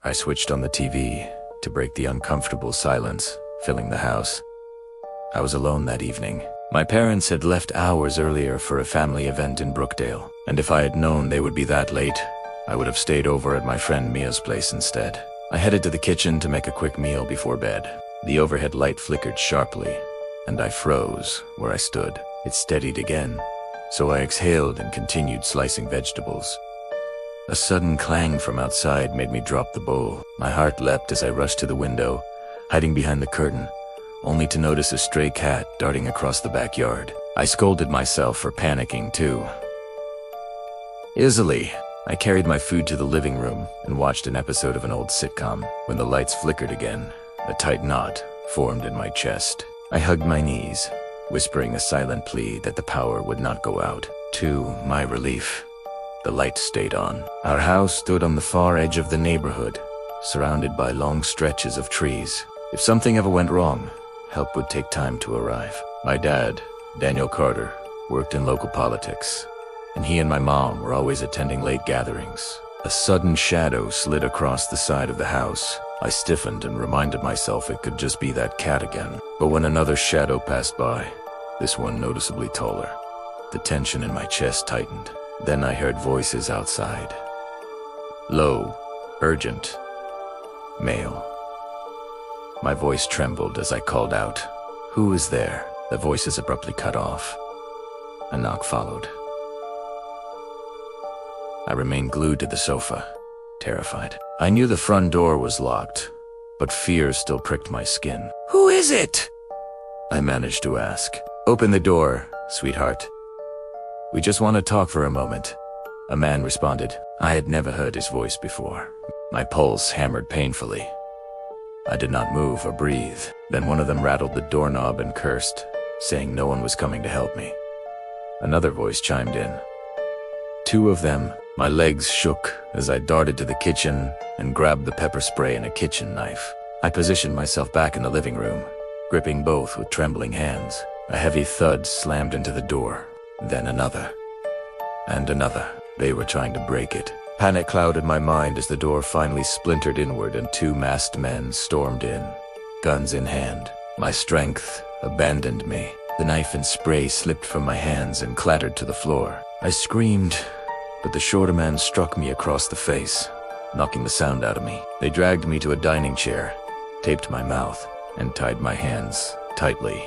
I switched on the TV to break the uncomfortable silence filling the house. I was alone that evening. My parents had left hours earlier for a family event in Brookdale, and if I had known they would be that late, I would have stayed over at my friend Mia's place instead. I headed to the kitchen to make a quick meal before bed. The overhead light flickered sharply, and I froze where I stood. It steadied again, so I exhaled and continued slicing vegetables. A sudden clang from outside made me drop the bowl. My heart leapt as I rushed to the window, hiding behind the curtain, only to notice a stray cat darting across the backyard. I scolded myself for panicking too. Easily, I carried my food to the living room and watched an episode of an old sitcom. When the lights flickered again, a tight knot formed in my chest. I hugged my knees, whispering a silent plea that the power would not go out. To my relief, the light stayed on. Our house stood on the far edge of the neighborhood, surrounded by long stretches of trees. If something ever went wrong, help would take time to arrive. My dad, Daniel Carter, worked in local politics, and he and my mom were always attending late gatherings. A sudden shadow slid across the side of the house. I stiffened and reminded myself it could just be that cat again. But when another shadow passed by, this one noticeably taller, the tension in my chest tightened. Then I heard voices outside. Low, urgent, male. My voice trembled as I called out, "Who is there?" The voices abruptly cut off. A knock followed. I remained glued to the sofa, terrified. I knew the front door was locked, but fear still pricked my skin. "Who is it?" I managed to ask. "Open the door, sweetheart. We just want to talk for a moment," a man responded. I had never heard his voice before. My pulse hammered painfully. I did not move or breathe. Then one of them rattled the doorknob and cursed, saying no one was coming to help me. Another voice chimed in. Two of them. My legs shook as I darted to the kitchen and grabbed the pepper spray and a kitchen knife. I positioned myself back in the living room, gripping both with trembling hands. A heavy thud slammed into the door, then another, and another. They were trying to break it. Panic clouded my mind as the door finally splintered inward and two masked men stormed in, guns in hand. My strength abandoned me. The knife and spray slipped from my hands and clattered to the floor. I screamed, but the shorter man struck me across the face, knocking the sound out of me. They dragged me to a dining chair, taped my mouth, and tied my hands tightly